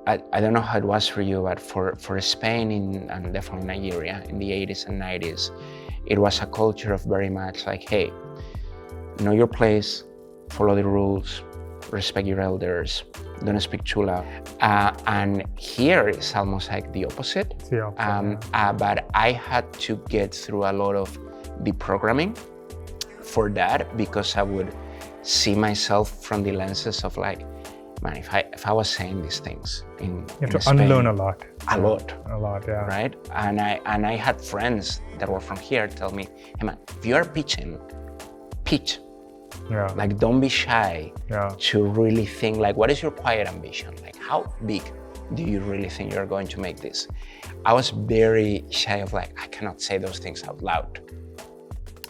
I don't know how it was for you, but for Spain and definitely Nigeria in the 80s and 90s, it was a culture of very much like, hey, know your place, follow the rules, respect your elders, don't speak too loud. And here it's almost like the opposite. But I had to get through a lot of deprogramming for that, because I would see myself from the lenses of like, man, if I was saying these things in you have to Spain, unlearn a lot. A lot, yeah. Right? And I had friends that were from here tell me, hey man, if you are pitching, pitch. Yeah. Like, don't be shy to really think like, what is your quiet ambition? Like, how big do you really think you're going to make this? I was very shy of like, I cannot say those things out loud.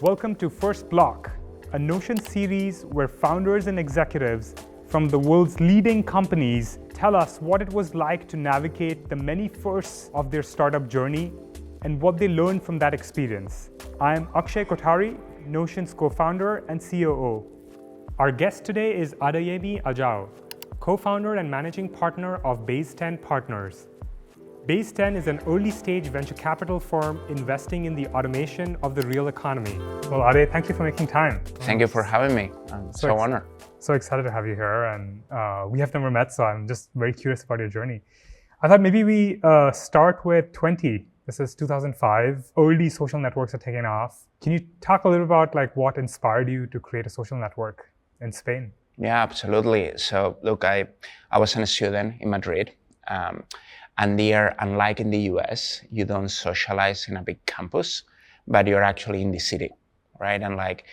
Welcome to First Block, a Notion series where founders and executives from the world's leading companies tell us what it was like to navigate the many firsts of their startup journey and what they learned from that experience. I am Akshay Kothari, Notion's co-founder and COO. Our guest today is Adeyemi Ajao, co-founder and managing partner of Base10 Partners. Base10 is an early-stage venture capital firm investing in the automation of the real economy. Well, Ade, thank you for making time. Thank you for having me. I'm so honored. So excited to have you here, and we have never met, so I'm just very curious about your journey. I thought maybe we start with 20. This is 2005. Early social networks are taking off. Can you talk a little about like what inspired you to create a social network in Spain? Yeah, absolutely. So look, I was a student in Madrid, and there, unlike in the US, you don't socialize in a big campus, but you're actually in the city, right? And like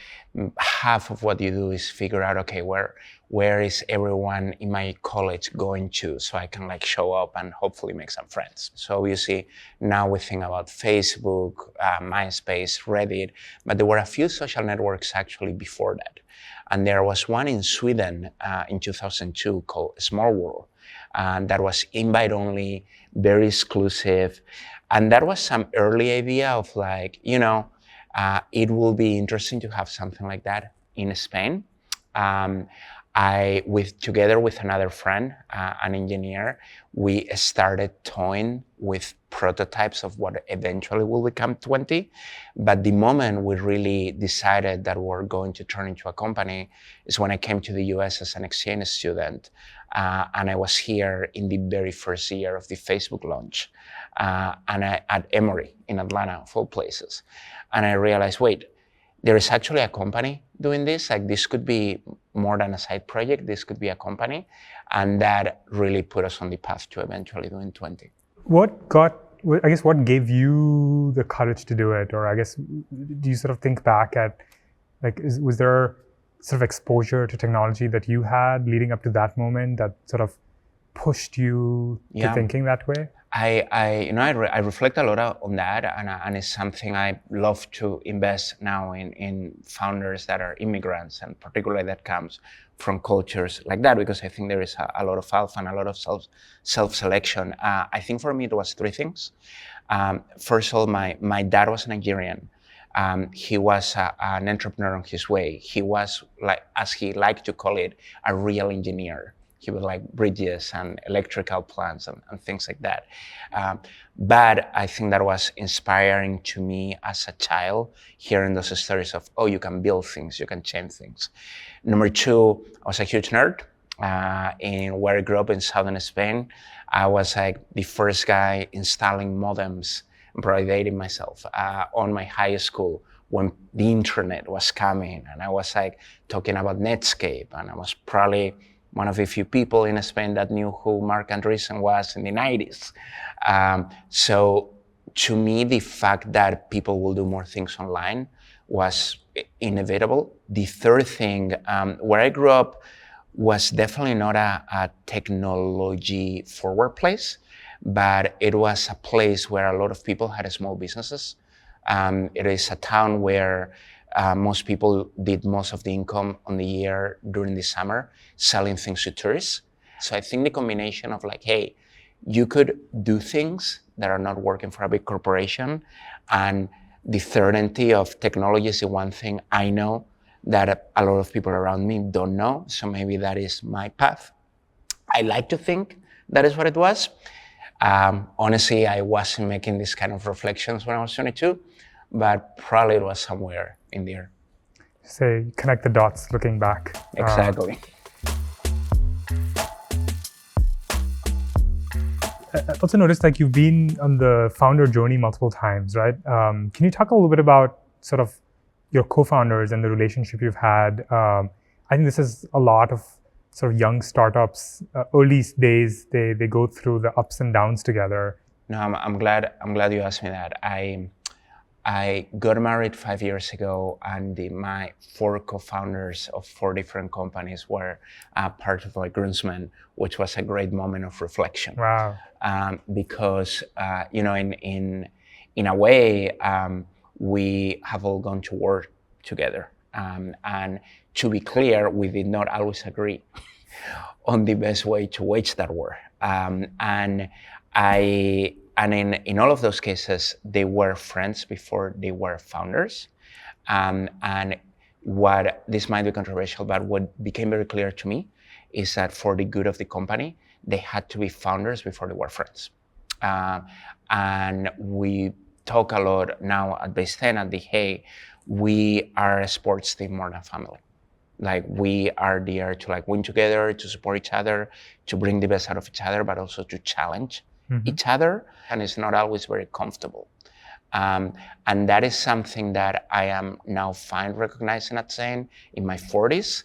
half of what you do is figure out, okay, where is everyone in my college going to, so I can like show up and hopefully make some friends. So you see, now we think about Facebook, MySpace, Reddit, but there were a few social networks actually before that. And there was one in Sweden in 2002 called Small World. And that was invite only, very exclusive. And that was some early idea of like, you know, it will be interesting to have something like that in Spain. Together with another friend, an engineer, we started toying with prototypes of what eventually will become 20. But the moment we really decided that we're going to turn into a company is when I came to the US as an exchange student. And I was here in the very first year of the Facebook launch, at Emory in Atlanta, of all places. And I realized, wait, there is actually a company doing this. Like, this could be more than a side project. This could be a company. And that really put us on the path to eventually doing 20. What gave you the courage to do it? Or I guess, do you sort of think back at, like, was there sort of exposure to technology that you had leading up to that moment that sort of pushed you to thinking that way? I reflect a lot on that, and it's something I love to invest now in founders that are immigrants, and particularly that comes from cultures like that, because I think there is a lot of alpha and a lot of self-selection. I think for me it was three things. First of all, my dad was Nigerian. He was an entrepreneur on his way. He was, like, as he liked to call it, a real engineer. He would like bridges and electrical plants and things like that. But I think that was inspiring to me as a child, hearing those stories of, oh, you can build things, you can change things. Number two, I was a huge nerd. In where I grew up in southern Spain, I was like the first guy installing modems and probably dating myself on my high school when the internet was coming. And I was like talking about Netscape, and I was probably one of the few people in Spain that knew who Mark Andreessen was in the 90s. So to me, the fact that people will do more things online was inevitable. The third thing, where I grew up was definitely not a technology forward place, but it was a place where a lot of people had small businesses. It is a town where most people did most of the income on the year during the summer selling things to tourists. So I think the combination of like, hey, you could do things that are not working for a big corporation, and the certainty of technology is the one thing I know that a lot of people around me don't know. So maybe that is my path. I like to think that is what it was. Honestly, I wasn't making these kind of reflections when I was 22, but probably it was somewhere in there. Say, connect the dots looking back. Exactly. I also noticed like you've been on the founder journey multiple times, right? Can you talk a little bit about sort of your co-founders and the relationship you've had? I think this is a lot of sort of young startups, early days, they go through the ups and downs together. No, I'm glad you asked me that. I got married 5 years ago, and my 4 co-founders of 4 different companies were part of my groomsmen, which was a great moment of reflection. Wow. Because in a way, we have all gone to work together, and to be clear, we did not always agree on the best way to wage that war. And in all of those cases, they were friends before they were founders. And what, this might be controversial, but what became very clear to me is that for the good of the company, they had to be founders before they were friends. And we talk a lot now at Base10, at the Hey, we are a sports team more than family. Like, we are there to like win together, to support each other, to bring the best out of each other, but also to challenge each other. And it's not always very comfortable. And that is something that I am now fine recognizing at saying in my 40s.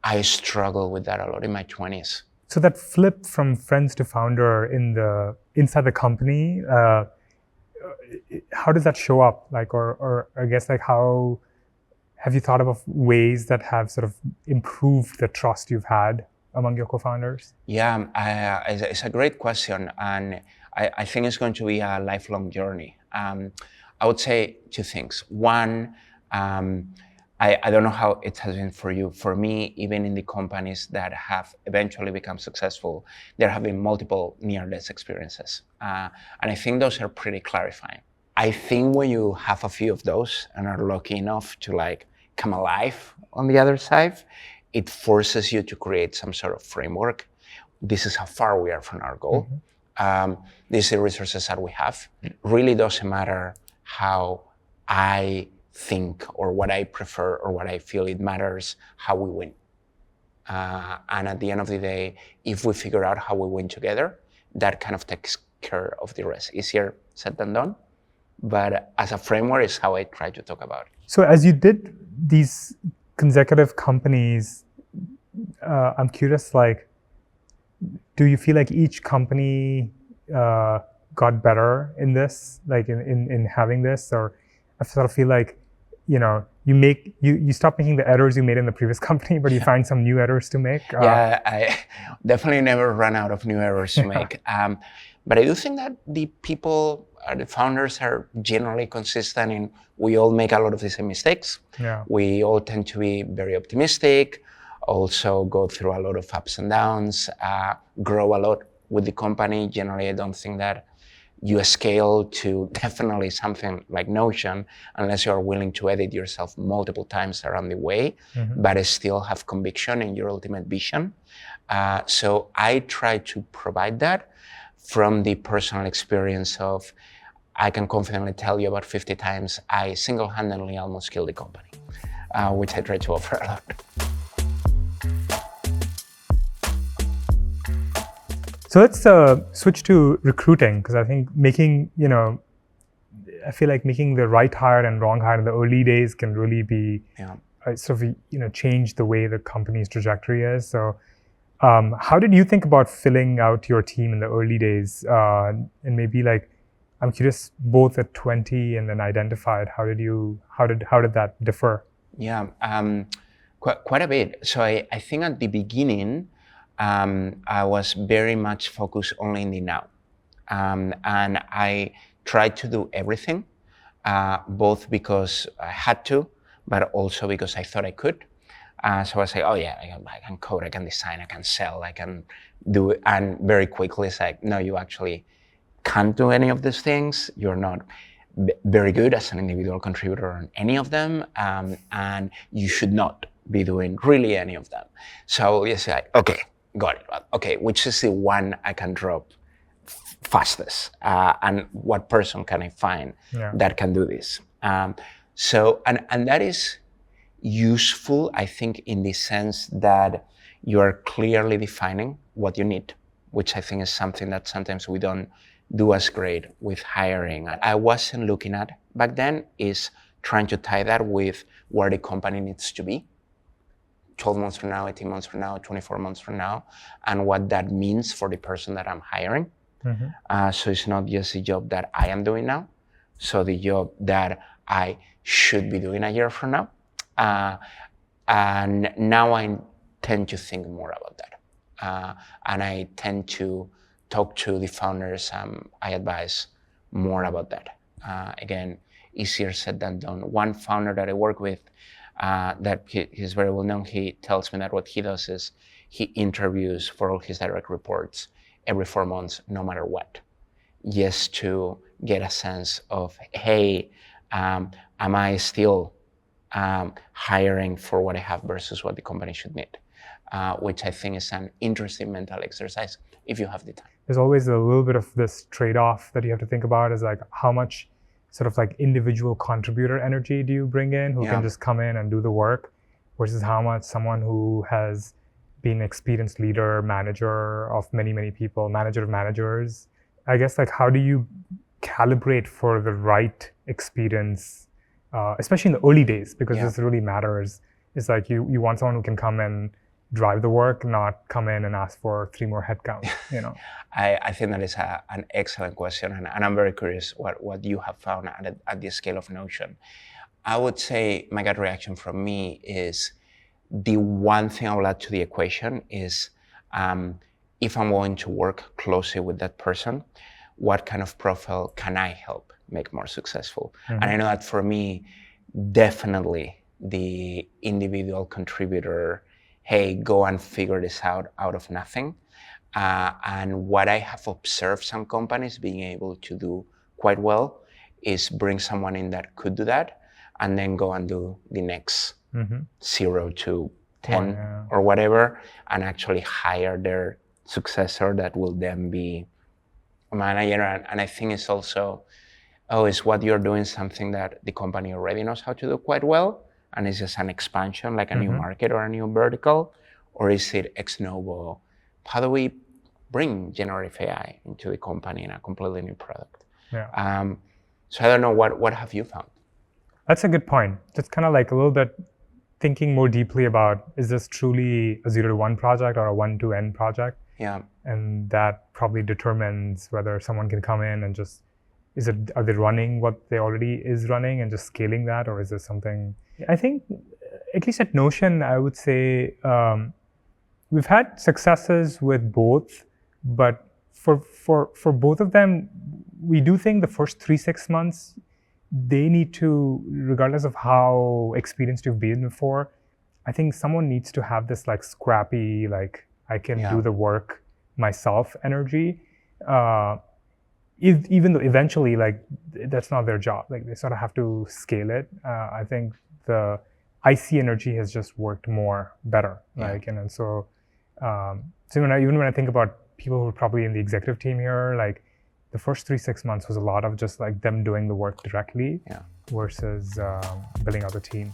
I struggle with that a lot in my 20s. So that flip from friends to founder inside the company, how does that show up? Like, or I guess like how have you thought of ways that have sort of improved the trust you've had among your co-founders? Yeah, it's a great question, and I think it's going to be a lifelong journey. I would say 2 things. One, I don't know how it has been for you. For me, even in the companies that have eventually become successful, there have been multiple near-death experiences. And I think those are pretty clarifying. I think when you have a few of those and are lucky enough to like come alive on the other side, it forces you to create some sort of framework. This is how far we are from our goal. These are the resources that we have. It really doesn't matter how I think or what I prefer or what I feel. It matters how we win. And at the end of the day, if we figure out how we win together, that kind of takes care of the rest. Easier said than done. But as a framework is how I try to talk about it. So as you did these consecutive companies, I'm curious, like, do you feel like each company got better in this, like in having this? Or I sort of feel like, you stop making the errors you made in the previous company, but you find some new errors to make. Yeah, I definitely never run out of new errors to make. But I do think that the people, the founders are generally consistent in we all make a lot of the same mistakes. Yeah. We all tend to be very optimistic, also go through a lot of ups and downs, grow a lot with the company. Generally, I don't think that you scale to definitely something like Notion unless you are willing to edit yourself multiple times around the way, but still have conviction in your ultimate vision. So I try to provide that from the personal experience of, I can confidently tell you about 50 times I single-handedly almost killed the company, which I try to offer a lot. So let's switch to recruiting, because I think I feel like making the right hire and wrong hire in the early days can really be sort of, change the way the company's trajectory is. So how did you think about filling out your team in the early days? And maybe like, I'm curious, both at 20 and then identified, how did that differ? Yeah, quite a bit. So I think at the beginning, I was very much focused only in the now. And I tried to do everything, both because I had to, but also because I thought I could. So I was like, oh yeah, I can code, I can design, I can sell, I can do it. And very quickly it's like, no, you actually can't do any of these things. You're not very good as an individual contributor on any of them. And you should not be doing really any of them. So it's like, okay, got it. Okay, which is the one I can drop fastest, and what person can I find that can do this? So that is useful, I think, in the sense that you are clearly defining what you need, which I think is something that sometimes we don't do as great with hiring. I wasn't looking at back then is trying to tie that with where the company needs to be 12 months from now, 18 months from now, 24 months from now, and what that means for the person that I'm hiring. So it's not just a job that I am doing now, so the job that I should be doing a year from now. And now I tend to think more about that. And I tend to talk to the founders. I advise more about that. Again, easier said than done. One founder that I work with, that he's very well known, he tells me that what he does is he interviews for all his direct reports every 4 months, no matter what, just to get a sense of, hey, am I still hiring for what I have versus what the company should need, which I think is an interesting mental exercise if you have the time. There's always a little bit of this trade-off that you have to think about, is like how much sort of like individual contributor energy do you bring in, who can just come in and do the work, versus how much someone who has been an experienced leader, manager of many, many people, manager of managers. I guess, like, how do you calibrate for the right experience, especially in the early days, because this really matters. It's like you want someone who can come and drive the work, not come in and ask for 3 more headcount, you know? I think that is an excellent question, and I'm very curious what you have found at the scale of Notion. I would say my gut reaction from me is the one thing I will add to the equation is if I'm going to work closely with that person, what kind of profile can I help make more successful? And I know that for me, definitely the individual contributor, hey, go and figure this out of nothing. And what I have observed some companies being able to do quite well is bring someone in that could do that, and then go and do the next 0 to 10 or whatever, and actually hire their successor that will then be a manager. And I think it's also, is what you're doing something that the company already knows how to do quite well, and it's just an expansion, like a new market or a new vertical, or is it ex novo? How do we bring generative AI into the company in a completely new product? So I don't know, what have you found? That's a good point. It's kind of like a little bit thinking more deeply about, is this truly a 0 to 1 project or a 1 to N project? And that probably determines whether someone can come in and just, are they running what they already is running and just scaling that, or is there something? I think, at least at Notion, I would say we've had successes with both, but for both of them, we do think the first 3-6 months, they need to, regardless of how experienced you've been before, I think someone needs to have this like scrappy, like I can do the work myself energy. Even though eventually, like, that's not their job. Like, they sort of have to scale it. I think the IC energy has just worked better. Like, and so even when I think about people who are probably in the executive team here, like, the first 3-6 months was a lot of just like them doing the work directly versus building out the team.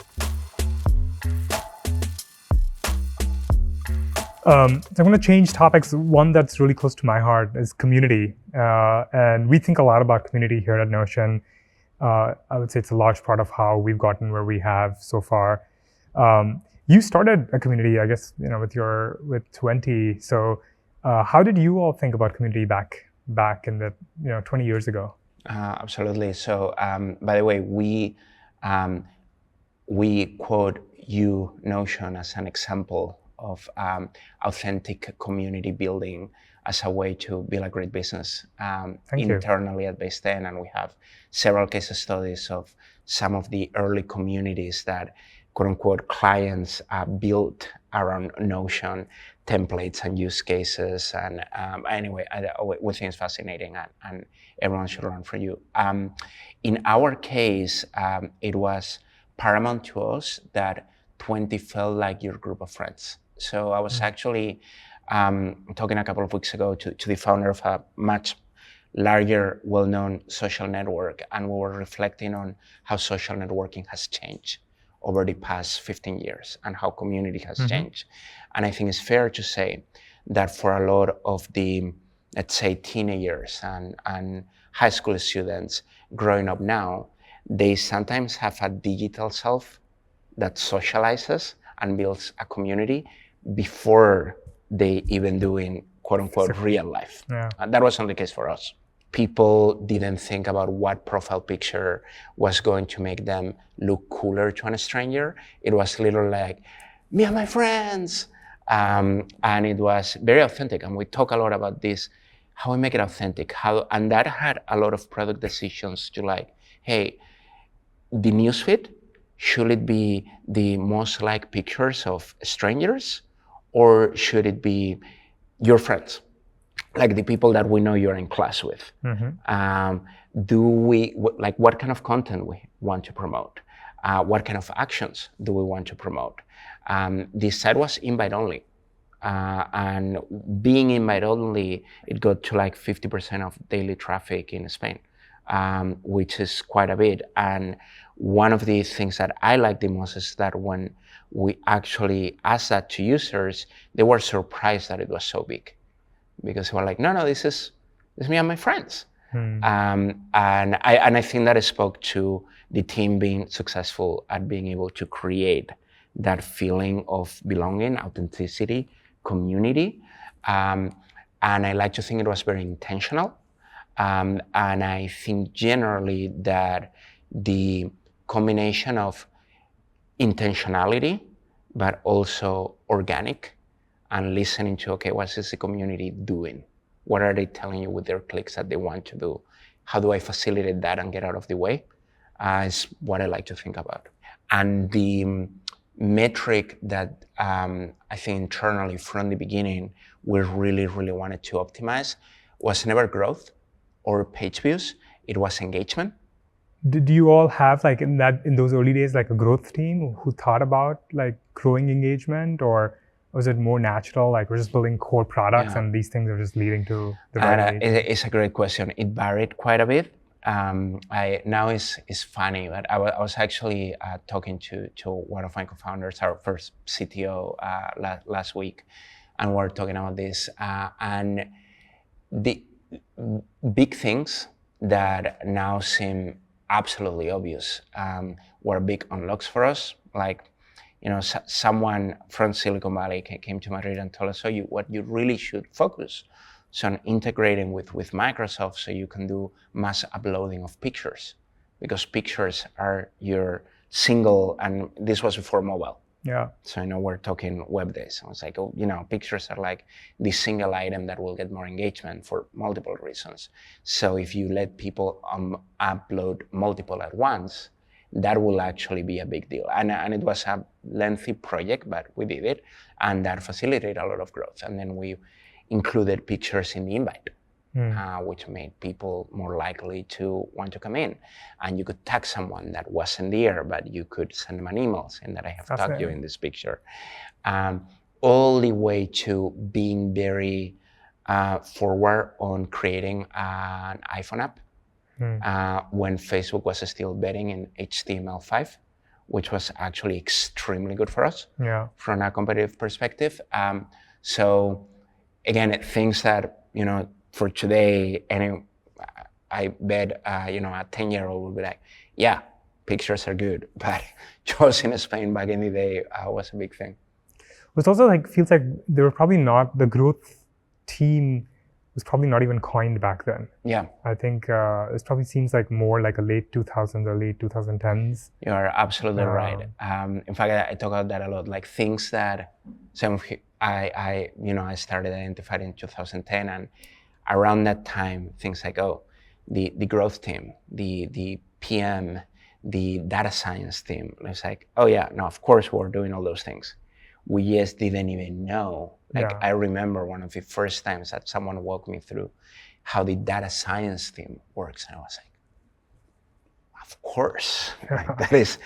So I'm going to change topics. One that's really close to my heart is community. And we think a lot about community here at Notion. I would say it's a large part of how we've gotten where we have so far. You started a community, I guess, with 20. So how did you all think about community back in the 20 years ago? Absolutely. So by the way, we quote Notion as an example of authentic community building as a way to build a great business internally at Base10, and we have several case studies of some of the early communities that, quote unquote, clients built around Notion templates and use cases. And anyway, we think it's fascinating, and everyone should learn from you. In our case, it was paramount to us that 20 felt like your group of friends. So I was actually talking a couple of weeks ago to the founder of a much larger, well-known social network, and we were reflecting on how social networking has changed over the past 15 years and how community has changed. And I think it's fair to say that for a lot of the, let's say, teenagers and high school students growing up now, they sometimes have a digital self that socializes and builds a community before they even do in quote unquote real life. Yeah. That wasn't the case for us. People didn't think about what profile picture was going to make them look cooler to a stranger. It was literally like, me and my friends. And it was very authentic. And we talk a lot about this, how we make it authentic. And that had a lot of product decisions to like, hey, the newsfeed, should it be the most liked pictures of strangers, or should it be your friends, like the people that we know you're in class with? What kind of content we want to promote? What kind of actions do we want to promote? This site was invite only. And being invite only, it got to like 50% of daily traffic in Spain, which is quite a bit. And one of the things that I like the most is that when we actually asked that to users, they were surprised that it was so big, because they were like, no, this is me and my friends. And I think that it spoke to the team being successful at being able to create that feeling of belonging, authenticity, community. And I like to think it was very intentional. And I think generally that the combination of intentionality, but also organic, and listening to, okay, what is the community doing? What are they telling you with their clicks that they want to do? How do I facilitate that and get out of the way? Is what I like to think about. And the metric that I think internally from the beginning we really, really wanted to optimize was never growth or page views. It was engagement. Did you all have like in those early days like a growth team who thought about like growing engagement, or was it more natural, like we're just building core products and these things are just leading to the right It's a great question. It varied quite a bit. Now it's funny, but I was actually talking to one of my co-founders, our first CTO, last week, and we were talking about this. And the big things that now seem absolutely obvious were big unlocks for us. Like, someone from Silicon Valley came to Madrid and told us, what you really should focus on integrating with Microsoft, so you can do mass uploading of pictures, because pictures are your single, and this was before mobile. Yeah. So I know we're talking web days. I was like, pictures are like the single item that will get more engagement for multiple reasons. So if you let people upload multiple at once, that will actually be a big deal. And it was a lengthy project, but we did it, and that facilitated a lot of growth. And then we included pictures in the invite, which made people more likely to want to come in. And you could tag someone that wasn't there, but you could send them an email saying that I have tagged you in this picture. All the way to being very forward on creating an iPhone app. When Facebook was still betting in HTML5, which was actually extremely good for us from a competitive perspective. So again, things that, for today, I bet, a 10-year-old would be like, yeah, pictures are good, but just in Spain back in the day was a big thing. It also feels like they were probably not, the growth team was probably not even coined back then. Yeah. I think it probably seems like more like a late 2000s or late 2010s. You are absolutely right. In fact, I talk about that a lot, like things that I started identifying in 2010, and around that time, things like, the growth team, the PM, the data science team. It's like, of course we're doing all those things. We just didn't even know. I remember one of the first times that someone walked me through how the data science team works, and I was like, of course, that is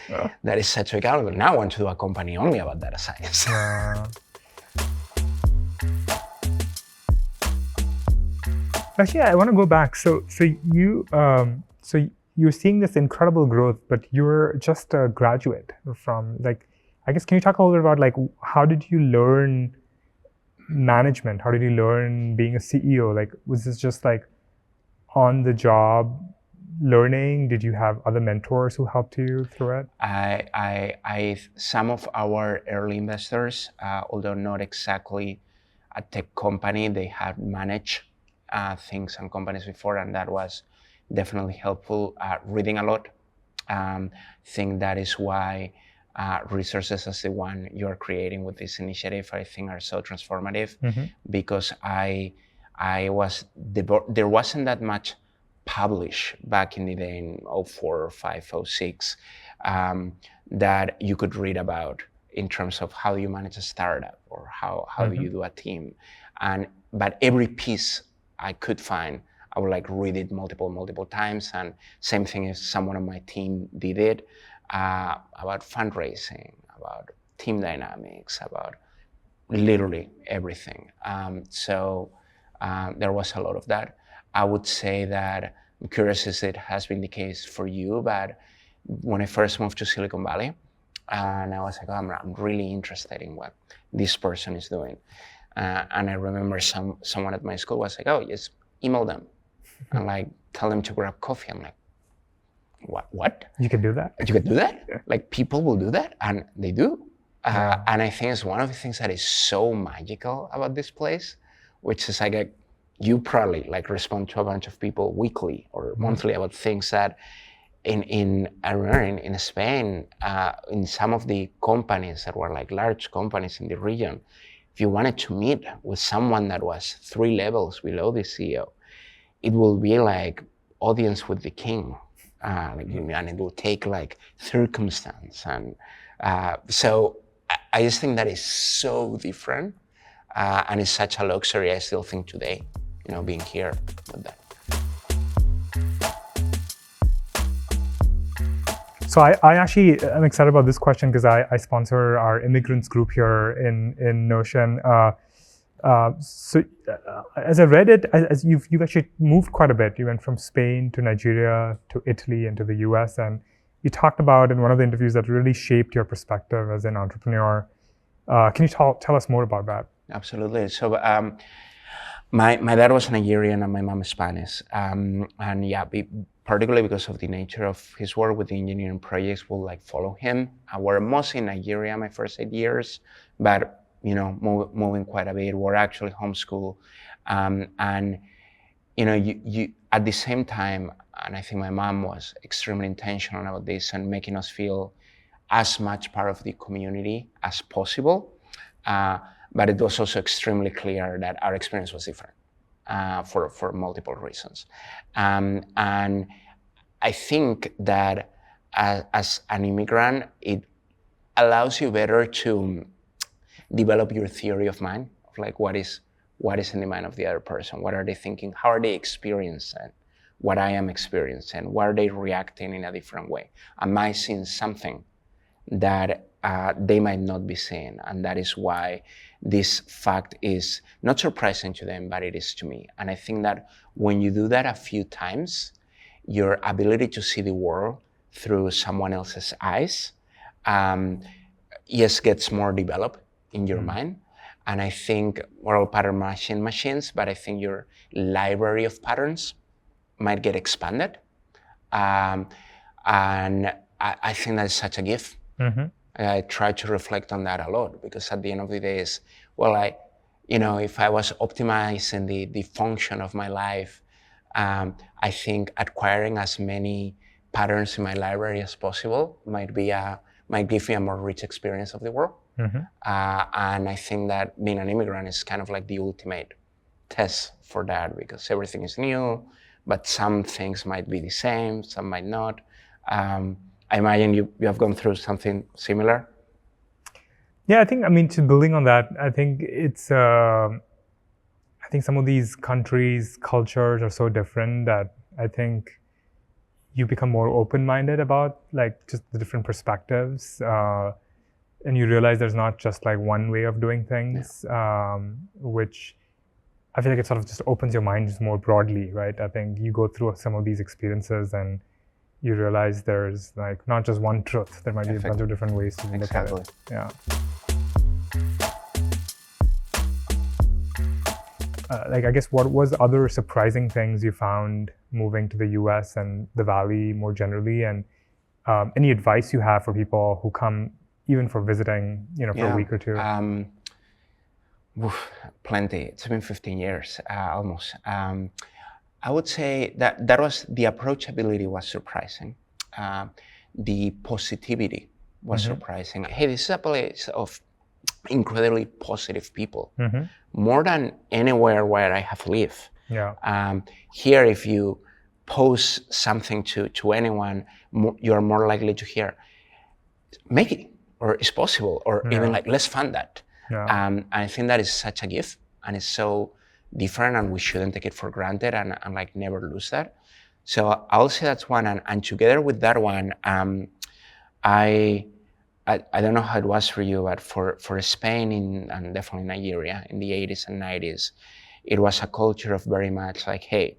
such a accountable. Now I want to do a company only about data science. Actually, I want to go back. So you're seeing this incredible growth, but you're just a graduate from like, I guess, can you talk a little bit about like how did you learn management? How did you learn being a CEO? Like, was this just like on the job learning? Did you have other mentors who helped you through it? Some of our early investors, although not exactly a tech company, they had managed things and companies before, and that was definitely helpful. Reading a lot. Think that is why resources as the one you're creating with this initiative, I think, are so transformative, because there wasn't that much published back in the day in 04, 05, 06 that you could read about in terms of how you manage a startup or how do you do a team. But every piece I could find, I would like read it multiple times. And same thing if someone on my team did it, about fundraising, about team dynamics, about literally everything. So there was a lot of that. I would say that, I'm curious if it has been the case for you, but when I first moved to Silicon Valley, and I was like, oh, I'm really interested in what this person is doing. And I remember someone at my school was like, oh, just email them and like tell them to grab coffee. I'm like, what? You can do that? You can do that? Yeah. Like people will do that? And they do. And I think it's one of the things that is so magical about this place, which is like you probably like respond to a bunch of people weekly or monthly about things that in Spain, in some of the companies that were like large companies in the region, if you wanted to meet with someone that was 3 levels below the CEO, it will be like audience with the king, and it will take like circumstance. And so I just think that is so different, and it's such a luxury. I still think today, being here with that. So I actually am excited about this question because I sponsor our immigrants group here in Notion. So as I read it, as you've actually moved quite a bit. You went from Spain to Nigeria to Italy and to the US, and you talked about in one of the interviews that really shaped your perspective as an entrepreneur. Can you tell us more about that? Absolutely. So my dad was Nigerian and my mom is Spanish, and yeah, particularly because of the nature of his work with the engineering projects, we'll like follow him. We're mostly in Nigeria my first 8 years, but moving quite a bit. We're actually homeschooled, and you at the same time, and I think my mom was extremely intentional about this and making us feel as much part of the community as possible. But it was also extremely clear that our experience was different for multiple reasons. And I think that as an immigrant, it allows you better to develop your theory of mind, of like what is in the mind of the other person, what are they thinking, how are they experiencing what I am experiencing, why are they reacting in a different way? Am I seeing something that they might not be seeing? And that is why this fact is not surprising to them, but it is to me. And I think that when you do that a few times, your ability to see the world through someone else's eyes, gets more developed in your mind. And I think we're all pattern machines, but I think your library of patterns might get expanded. And I think that's such a gift. I try to reflect on that a lot, because at the end of the day is, if I was optimizing the function of my life, I think acquiring as many patterns in my library as possible might give me a more rich experience of the world. And I think that being an immigrant is kind of like the ultimate test for that, because everything is new, but some things might be the same, some might not. I imagine you have gone through something similar. Yeah, to building on that, I think it's, I think some of these countries' cultures are so different that I think you become more open-minded about like just the different perspectives, and you realize there's not just like one way of doing things, which I feel like it sort of just opens your mind just more broadly, right? I think you go through some of these experiences and you realize there's like not just one truth. There might be a bunch of different ways to look at it. Yeah. Like, I guess, what was other surprising things you found moving to the US and the Valley more generally, and any advice you have for people who come even for visiting, for a week or two? Plenty. It's been 15 years, almost. I would say that was the approachability was surprising. The positivity was surprising. Hey, this is a place of incredibly positive people, more than anywhere where I have lived. Yeah. Here, if you post something to anyone, you're more likely to hear, make it, or it's possible, or even like, let's fund that. Yeah. I think that is such a gift, and it's so different, and we shouldn't take it for granted, and like never lose that. So I'll say that's one, and together with that one, I don't know how it was for you, but for Spain and definitely Nigeria in the 80s and 90s, it was a culture of very much like, hey,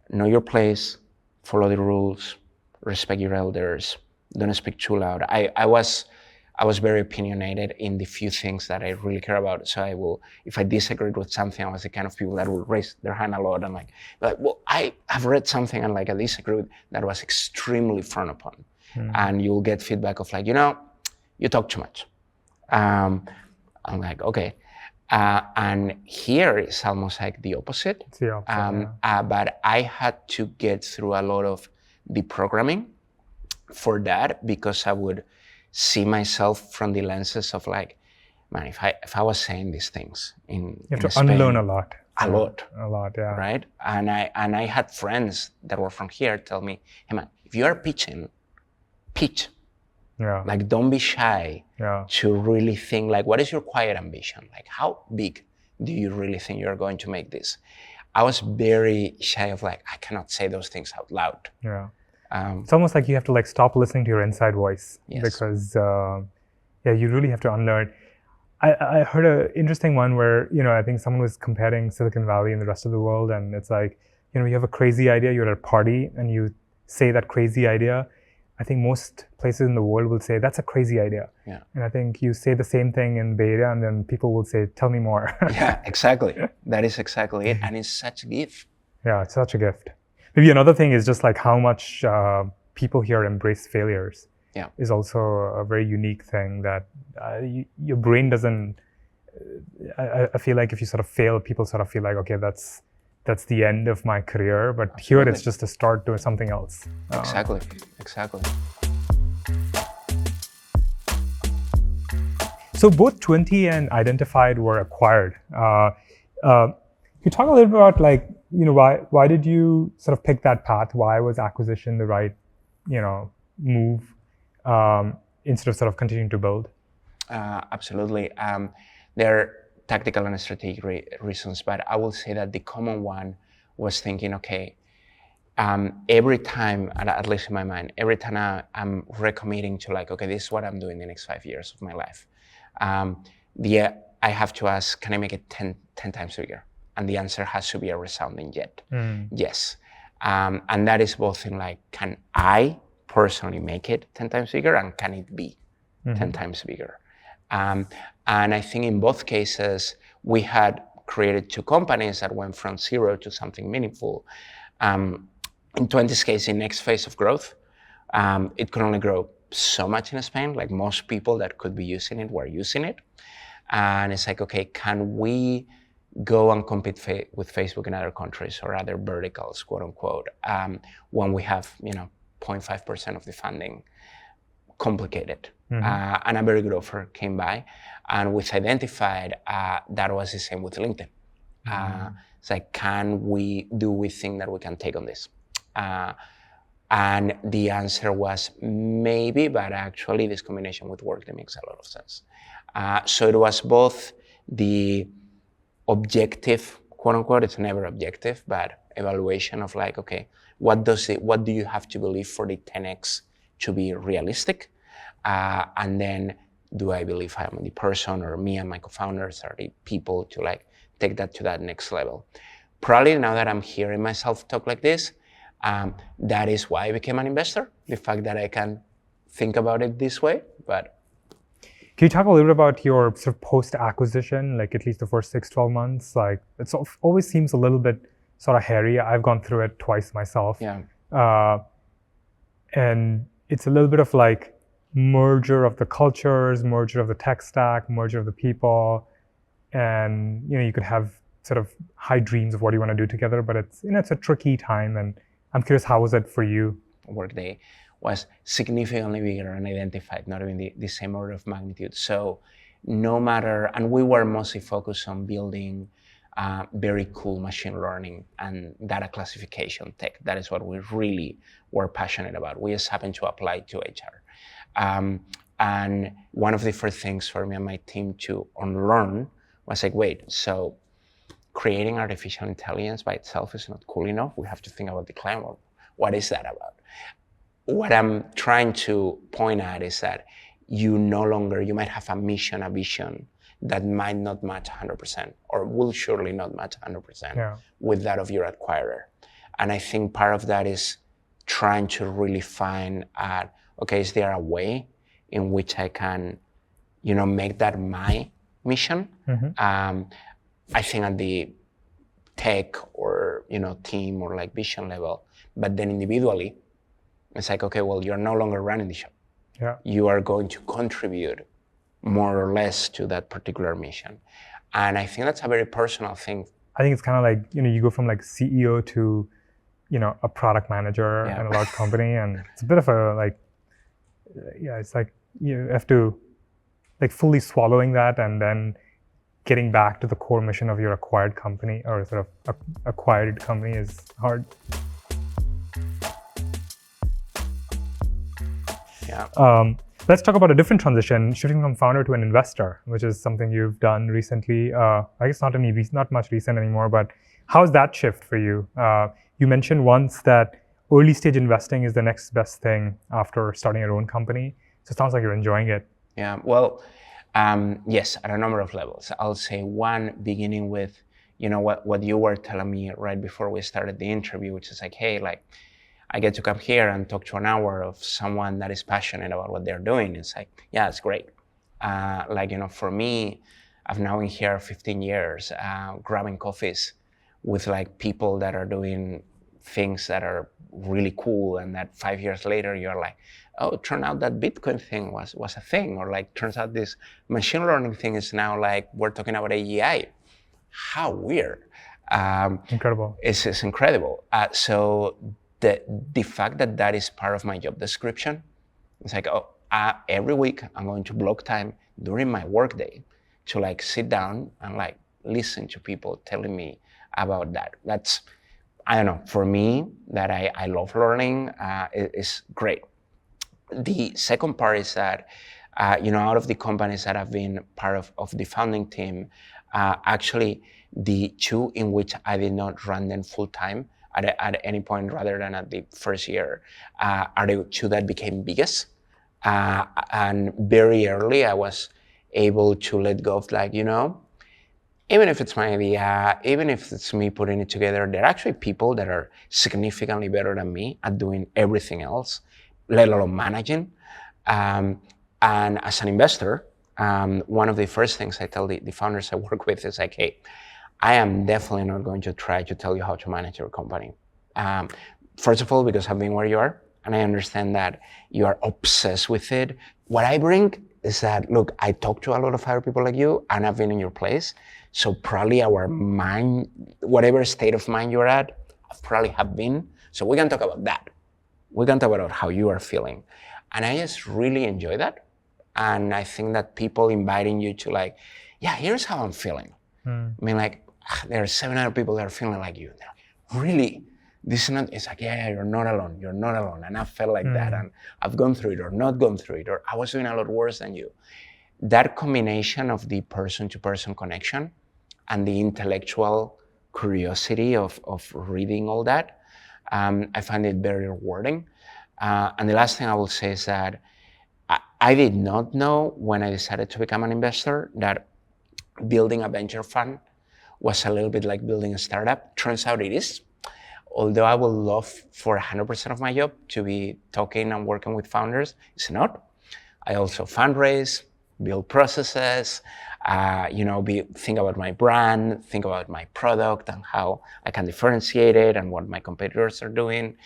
know your place, follow the rules, respect your elders, don't speak too loud. I was very opinionated in the few things that I really care about. So I will, if I disagreed with something, I was the kind of people that would raise their hand a lot and like, well, I have read something and like I disagree with, that was extremely frowned upon. And you'll get feedback of like, you talk too much. I'm like, okay. And here it's almost like the opposite. It's the opposite, But I had to get through a lot of the programming for that, because I would see myself from the lenses of like, man, if I was saying these things you have to Spain, unlearn a lot. A lot, yeah. Right? And I had friends that were from here tell me, hey man, if you are pitching, pitch. Yeah. Like, don't be shy to really think like, what is your quiet ambition? Like, how big do you really think you're going to make this? I was very shy of like, I cannot say those things out loud. Yeah. It's almost like you have to like stop listening to your inside voice. Yes. Because you really have to unlearn. I heard an interesting one where, I think someone was comparing Silicon Valley and the rest of the world, and it's like, you have a crazy idea, you're at a party and you say that crazy idea. I think most places in the world will say, that's a crazy idea. Yeah. And I think you say the same thing in Bay Area, and then people will say, tell me more. Yeah, exactly. That is exactly it. And it's such a gift. Yeah, it's such a gift. Maybe another thing is just like how much people here embrace failures. Yeah. Is also a very unique thing that your brain doesn't, I feel like if you sort of fail, people sort of feel like, okay, that's the end of my career. But Absolutely. Here it's just a start to something else. Exactly. So both 20 and Identified were acquired. Can you talk a little bit about like, why did you sort of pick that path? Why was acquisition the right, move instead of sort of continuing to build? Absolutely. There are tactical and strategic reasons, but I will say that the common one was thinking, okay, every time, at least in my mind, every time I'm recommitting to like, okay, this is what I'm doing the next 5 years of my life. I have to ask, can I make it 10 times bigger? And the answer has to be a resounding yes. And that is both in like, can I personally make it 10 times bigger, and can it be 10 times bigger? And I think in both cases, we had created two companies that went from zero to something meaningful. In 20's case, in next phase of growth, it could only grow so much in Spain. Like most people that could be using it were using it. And it's like, okay, can we go and compete with Facebook in other countries or other verticals, quote unquote, when we have, 0.5% of the funding? Complicated. And a very good offer came by. And with Identified, that was the same with LinkedIn. It's like, do we think that we can take on this? And the answer was maybe, but actually this combination with Workday makes a lot of sense. So it was both the objective, quote unquote, it's never objective, but evaluation of like, okay, what do you have to believe for the 10x to be realistic? And then do I believe I'm the person, or me and my co-founders are the people to like take that to that next level. Probably now that I'm hearing myself talk like this, that is why I became an investor. The fact that I can think about it this way, but. Can you talk a little bit about your sort of post-acquisition, like at least the first 6-12 months? Like it always seems a little bit sort of hairy. I've gone through it twice myself. Yeah. And it's a little bit of like merger of the cultures, merger of the tech stack, merger of the people. And, you could have sort of high dreams of what you want to do together, but it's, it's a tricky time. And I'm curious, how was it for you? Workday was significantly bigger and identified, not even the same order of magnitude. So no matter, and we were mostly focused on building very cool machine learning and data classification tech. That is what we really were passionate about. We just happened to apply to HR. And one of the first things for me and my team to unlearn was like, wait, so creating artificial intelligence by itself is not cool enough. We have to think about the client. What is that about? What I'm trying to point at is that you might have a mission, a vision that might not match 100% or will surely not match 100% with that of your acquirer. And I think part of that is trying to really find out, okay, is there a way in which I can, make that my mission? Mm-hmm. I think at the tech or, team or like vision level, but then individually, it's like, okay, well, you're no longer running the show. Yeah. You are going to contribute more or less to that particular mission. And I think that's a very personal thing. I think it's kind of like, you go from like CEO to, a product manager in a large company. And it's a bit of a like, it's like you have to like fully swallowing that and then getting back to the core mission of your acquired company or sort of acquired company is hard. Yeah. Let's talk about a different transition, shifting from founder to an investor, which is something you've done recently. I guess not much recent anymore, but how's that shift for you? You mentioned once that early stage investing is the next best thing after starting your own company. So it sounds like you're enjoying it. Yeah, well, yes, at a number of levels. I'll say one, beginning with, what you were telling me right before we started the interview, which is like, hey, like, I get to come here and talk to an hour of someone that is passionate about what they're doing. It's like, yeah, it's great. For me, I've now been here 15 years, grabbing coffees with like people that are doing things that are really cool, and that 5 years later, you're like, oh, it turned out that Bitcoin thing was a thing, or like, turns out this machine learning thing is now like, we're talking about AI. How weird. Incredible. It's incredible. So the fact that is part of my job description, it's like, every week I'm going to block time during my workday to like sit down and like listen to people telling me about that. That's, I don't know, for me, that I love learning, is great. The second part is that, out of the companies that have been part of the founding team, actually the two in which I did not run them full time at any point rather than at the first year, are the two that became biggest. And very early, I was able to let go of like, even if it's my idea, even if it's me putting it together, there are actually people that are significantly better than me at doing everything else, let alone managing. And as an investor, one of the first things I tell the founders I work with is like, hey, I am definitely not going to try to tell you how to manage your company. First of all, because I've been where you are, and I understand that you are obsessed with it. What I bring is that, look, I talk to a lot of other people like you, and I've been in your place. So probably our mind, whatever state of mind you're at, I probably have been. So we can talk about that. We can talk about how you are feeling. And I just really enjoy that. And I think that people inviting you to like, yeah, here's how I'm feeling. I mean, like, there are 700 people that are feeling like you. Like, really? This is not, it's like, yeah, you're not alone. You're not alone. And I felt like that. And I've gone through it or not gone through it, or I was doing a lot worse than you. That combination of the person-to-person connection and the intellectual curiosity of reading all that, I find it very rewarding. And the last thing I will say is that I did not know when I decided to become an investor that building a venture fund was a little bit like building a startup. Turns out it is. Although I would love for 100% of my job to be talking and working with founders, it's not. I also fundraise, build processes, think about my brand, think about my product and how I can differentiate it and what my competitors are doing.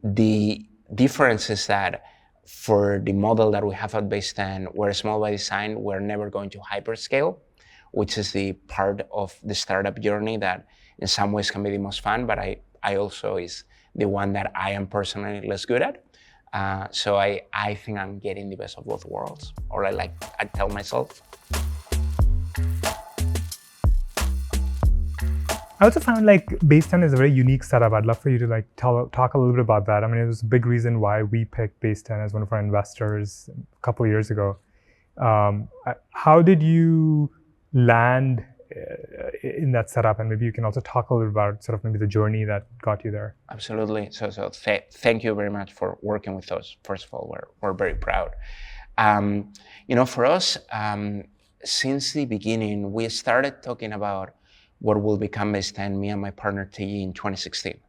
The difference is that for the model that we have at Base10, we're small by design, we're never going to hyperscale, which is the part of the startup journey that in some ways can be the most fun, but I also is the one that I am personally less good at. So I think I'm getting the best of both worlds, or I tell myself. I also found like Base10 is a very unique setup. I'd love for you to talk a little bit about that. I mean, it was a big reason why we picked Base10 as one of our investors a couple of years ago. How did you land in that setup? And maybe you can also talk a little about sort of maybe the journey that got you there. Absolutely. So thank you very much for working with us. First of all, we're very proud. For us, since the beginning, we started talking about what will become Base10, me and my partner T in 2016.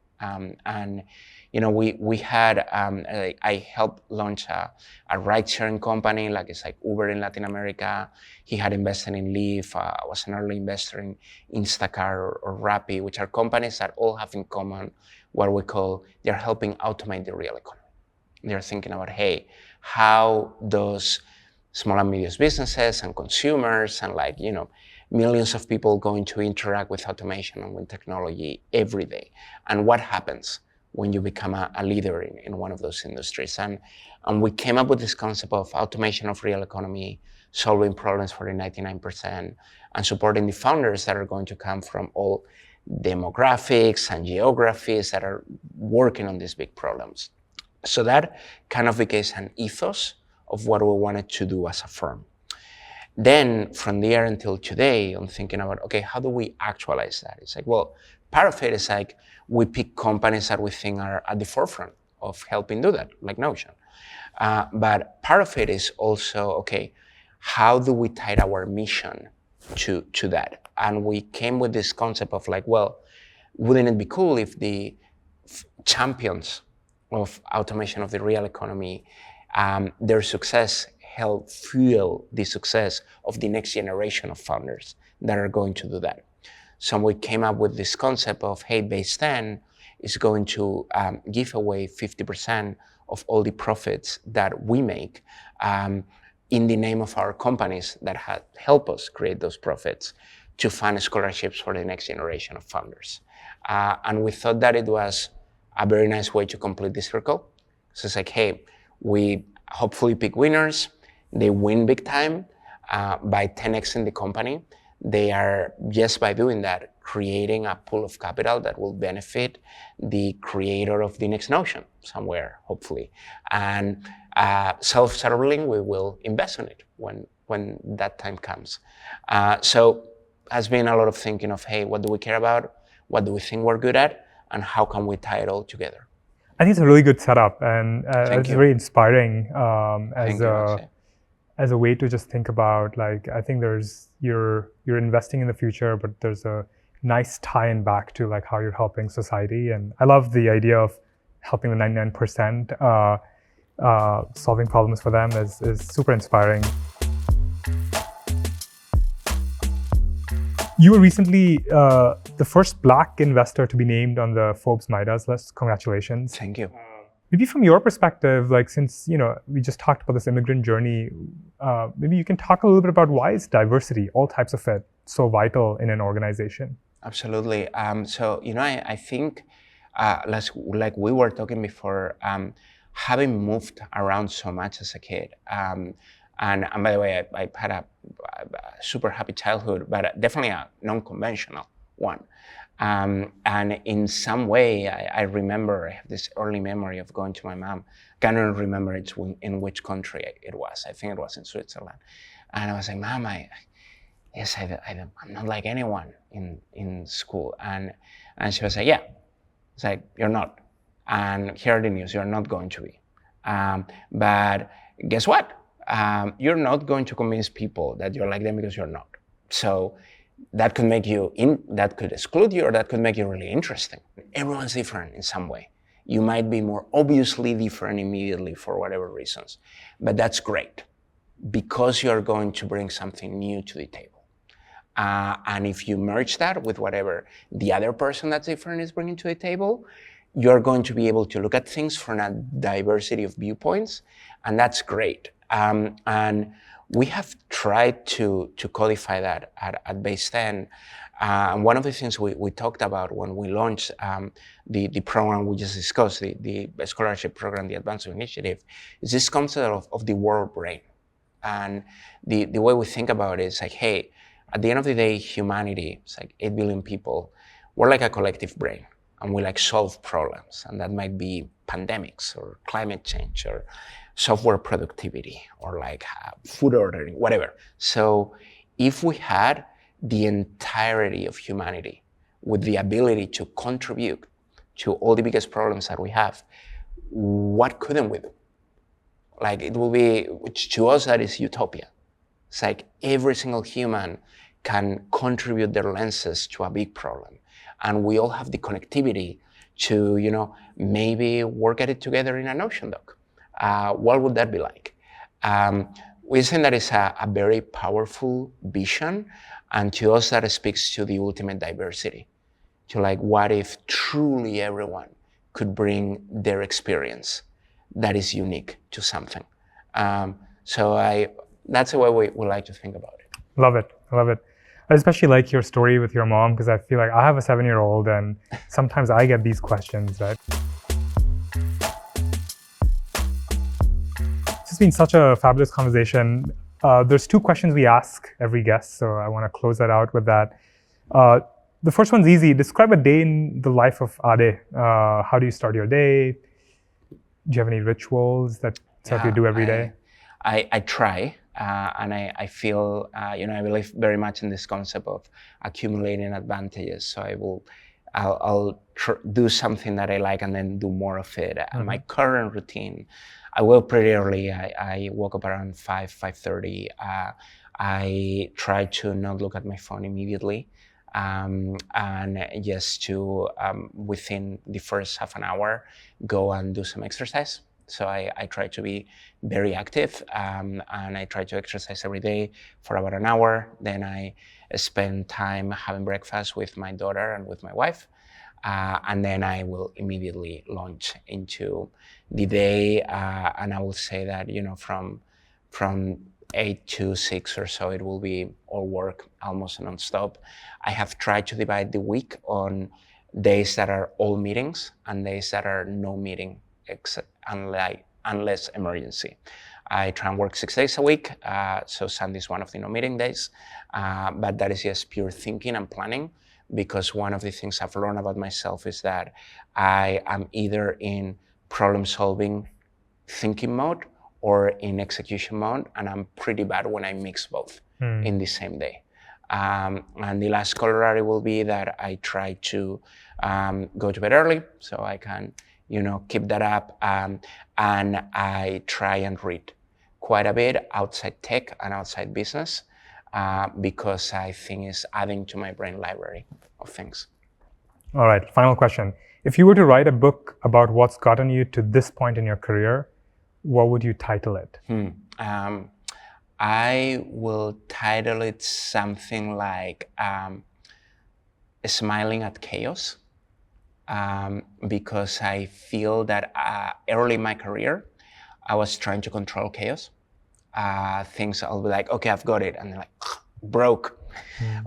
We had, I helped launch a ride-sharing company, it's like Uber in Latin America. He had invested in Lyft, was an early investor in Instacart or Rappi, which are companies that all have in common what we call, they're helping automate the real economy. They're thinking about, hey, how does small and medium businesses and consumers and millions of people going to interact with automation and with technology every day? And what happens when you become a leader in one of those industries? And we came up with this concept of automation of real economy, solving problems for the 99%, and supporting the founders that are going to come from all demographics and geographies that are working on these big problems. So that kind of became an ethos of what we wanted to do as a firm. Then from there until today, I'm thinking about, okay, how do we actualize that? It's like, well, part of it is like we pick companies that we think are at the forefront of helping do that, like Notion. But part of it is also, okay, how do we tie our mission to that? And we came with this concept of wouldn't it be cool if the champions of automation of the real economy, their success help fuel the success of the next generation of founders that are going to do that. So we came up with this concept of, hey, Base10 is going to give away 50% of all the profits that we make in the name of our companies that had helped us create those profits to fund scholarships for the next generation of founders. And we thought that it was a very nice way to complete the circle. So it's like, hey, we hopefully pick winners. They win big time by 10xing the company. They are, just by doing that, creating a pool of capital that will benefit the creator of the next Notion somewhere, hopefully. And self-settling, we will invest in it when that time comes. So has been a lot of thinking of, hey, what do we care about? What do we think we're good at? And how can we tie it all together? I think it's a really good setup, and it's very inspiring as a way to just think about, I think you're investing in the future, but there's a nice tie-in back to how you're helping society. And I love the idea of helping the 99%, solving problems for them is super inspiring. You were recently the first Black investor to be named on the Forbes Midas list. Congratulations. Thank you. Maybe from your perspective, since we just talked about this immigrant journey, maybe you can talk a little bit about why is diversity, all types of it, so vital in an organization? Absolutely. I think, like we were talking before, having moved around so much as a kid, and by the way, I had a super happy childhood, but definitely a non-conventional one. And in some way, I remember, I have this early memory of going to my mom. I cannot remember in which country it was. I think it was in Switzerland. And I was like, Mom, I'm not like anyone in school. And she was like, yeah. It's like, you're not. And here are the news, you're not going to be. But guess what? You're not going to convince people that you're like them because you're not. So That could make you that could exclude you, or that could make you really interesting. Everyone's different in some way. You might be more obviously different immediately for whatever reasons, but that's great because you're going to bring something new to the table. And if you merge that with whatever the other person that's different is bringing to the table, you're going to be able to look at things from a diversity of viewpoints, and that's great. And we have tried to codify that at Base10. And one of the things we talked about when we launched the program we just discussed, the scholarship program, the Advanced Initiative, is this concept of the world brain. And the way we think about it is like, hey, at the end of the day, humanity, it's like 8 billion people, we're like a collective brain, and we like solve problems. And that might be pandemics or climate change or software productivity or like food ordering, whatever. So if we had the entirety of humanity with the ability to contribute to all the biggest problems that we have, what couldn't we do? Like it will be, which to us that is utopia. It's like every single human can contribute their lenses to a big problem. And we all have the connectivity to, maybe work at it together in an ocean dock. What would that be like? We think that is a very powerful vision, and to us that speaks to the ultimate diversity. To like, what if truly everyone could bring their experience that is unique to something? So that's the way we like to think about it. Love it. I especially like your story with your mom, because I feel like I have a 7-year-old and sometimes I get these questions, right? It's been such a fabulous conversation. There's 2 questions we ask every guest, so I want to close that out with that. The first one's easy. Describe a day in the life of Ade. How do you start your day? Do you have any rituals that you do every day? I try, and I feel, I believe very much in this concept of accumulating advantages. So I'll do something that I like and then do more of it. Mm-hmm. My current routine, I wake pretty early. I woke up around 5:30. I try to not look at my phone immediately, and just to, within the first half an hour, go and do some exercise. So I try to be very active, and I try to exercise every day for about an hour. Then I spend time having breakfast with my daughter and with my wife. And then I will immediately launch into the day. And I will say that, from 8 to 6 or so, it will be all work almost nonstop. I have tried to divide the week on days that are all meetings and days that are no meeting, unless emergency. I try and work 6 days a week, so Sunday is one of the no meeting days, but that is just pure thinking and planning, because one of the things I've learned about myself is that I am either in problem solving thinking mode or in execution mode, and I'm pretty bad when I mix both in the same day. And the last corollary will be that I try to go to bed early so I can keep that up, and I try and read quite a bit outside tech and outside business, because I think it's adding to my brain library of things. All right, final question. If you were to write a book about what's gotten you to this point in your career, what would you title it? I will title it something like Smiling at Chaos. Because I feel that early in my career, I was trying to control chaos. Things I'll be like, okay, I've got it. And they're like, broke.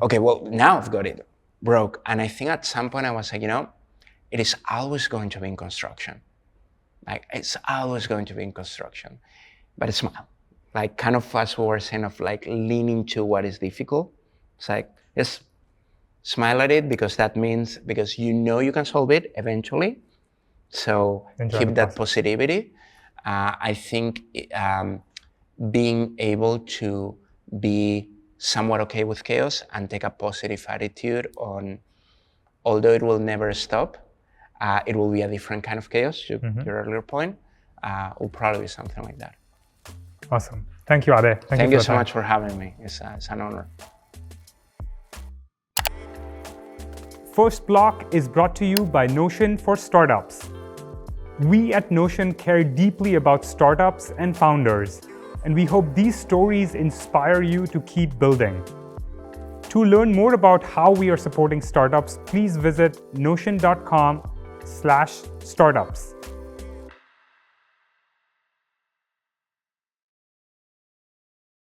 Okay, well, now I've got it, broke. And I think at some point I was like, it is always going to be in construction. Like, it's always going to be in construction. But smile. Like, kind of as we were saying, of like leaning to what is difficult. It's like, yes. Smile at it, because that means, because you can solve it eventually. So keep that positivity. I think being able to be somewhat okay with chaos and take a positive attitude on, although it will never stop, it will be a different kind of chaos, to your earlier point, will probably be something like that. Awesome. Thank you, Ade. Thank you so much for having me. It's an honor. First Block is brought to you by Notion for Startups. We at Notion care deeply about startups and founders, and we hope these stories inspire you to keep building. To learn more about how we are supporting startups, please visit notion.com/startups.